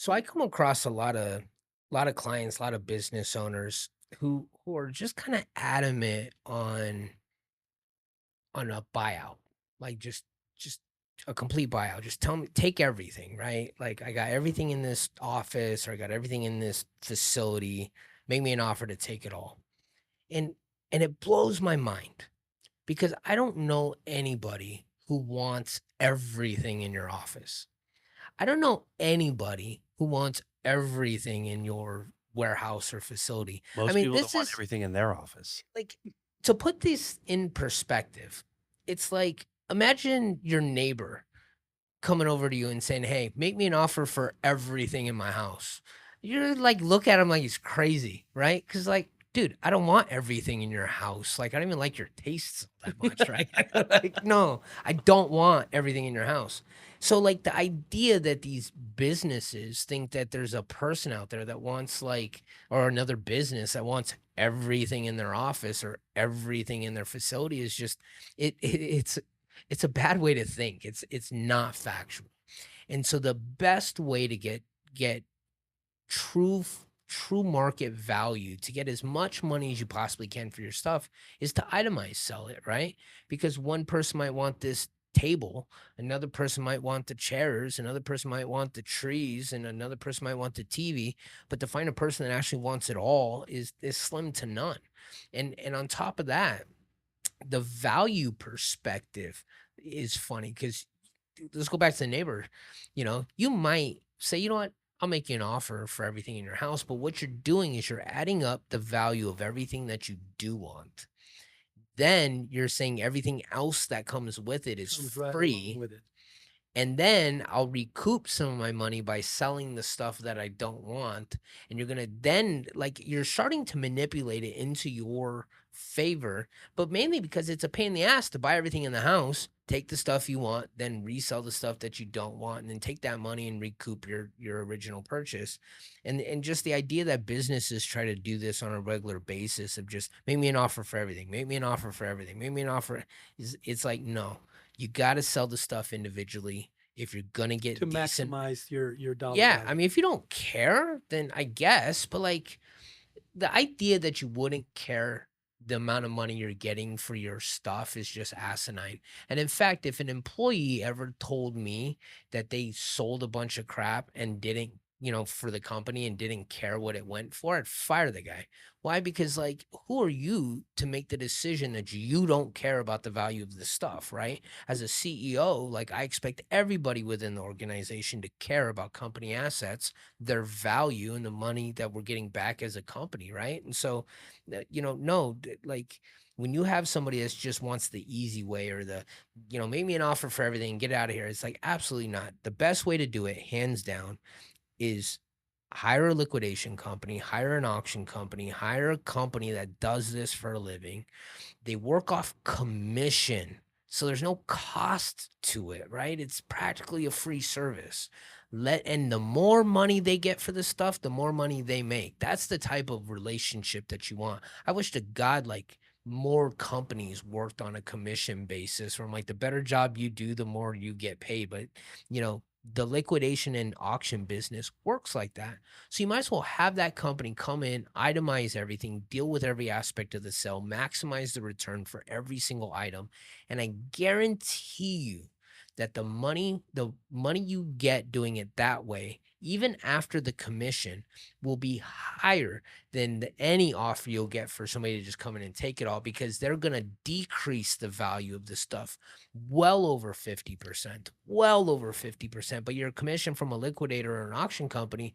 So I come across a lot of clients, a lot of business owners who are just kind of adamant on a buyout. Like just a complete buyout. Just tell me take everything, right? Like I got everything in this office or I got everything in this facility. Make me an offer to take it all. And and it blows my mind because I don't know anybody who wants everything in your office. I don't know anybody who wants everything in your warehouse or facility. I Most mean, people don't this want is everything in their office. like to put this in perspective, it's like imagine your neighbor coming over to you and saying, "Hey, make me an offer for everything in my house." You're like, look at him like he's crazy, right? Because, like, dude, I don't want everything in your house. Like, I don't even like your tastes that much, right? Like, no, I don't want everything in your house. So, like, the idea that these businesses think that there's a person out there that wants, like, or another business that wants everything in their office or everything in their facility is just, it's a bad way to think. It's not factual. And so the best way to get true market value, to get as much money as you possibly can for your stuff, is to itemize sell it, right? Because one person might want this table, another person might want the chairs, another person might want the trees, and another person might want the TV. But to find a person that actually wants it all is slim to none. And on top of that, the value perspective is funny because let's go back to the neighbor. You might say, you know what? I'll make you an offer for everything in your house. But what you're doing is you're adding up the value of everything that you do want. Then you're saying everything else that comes with it is Comes right along free, with it. and then I'll recoup some of my money by selling the stuff that I don't want. And you're gonna then, like, you're starting to manipulate it into your favor, but mainly because it's a pain in the ass to buy everything in the house, take the stuff you want, then resell the stuff that you don't want, and then take that money and recoup your original purchase. And just the idea that businesses try to do this on a regular basis of just make me an offer for everything, make me an offer for everything, make me an offer, is it's like, no, you gotta sell the stuff individually if you're gonna To get decent. maximize your dollar Yeah, I value. mean, if you don't care, then I guess, but, like, the idea that you wouldn't care the amount of money you're getting for your stuff is just asinine. And in fact, if an employee ever told me that they sold a bunch of crap and didn't, for the company and didn't care what it went for, I'd fire the guy. Why? Because, like, who are you to make the decision that you don't care about the value of the stuff, right? As a CEO, like, I expect everybody within the organization to care about company assets, their value, and the money that we're getting back as a company, right? And so, no, like, when you have somebody that just wants the easy way or make me an offer for everything and get out of here, it's like, absolutely not. The best way to do it, hands down, is hire a liquidation company, hire an auction company, hire a company that does this for a living. They work off commission. So there's no cost to it, right? It's practically a free service. And the more money they get for the stuff, the more money they make. That's the type of relationship that you want. I wish to God, like, more companies worked on a commission basis, where I'm like, the better job you do, the more you get paid. But the liquidation and auction business works like that. So you might as well have that company come in, itemize everything, deal with every aspect of the sale, maximize the return for every single item. And I guarantee you that the money you get doing it that way, even after the commission, will be higher than any offer you'll get for somebody to just come in and take it all, because they're going to decrease the value of the stuff well over 50%, well over 50%. But your commission from a liquidator or an auction company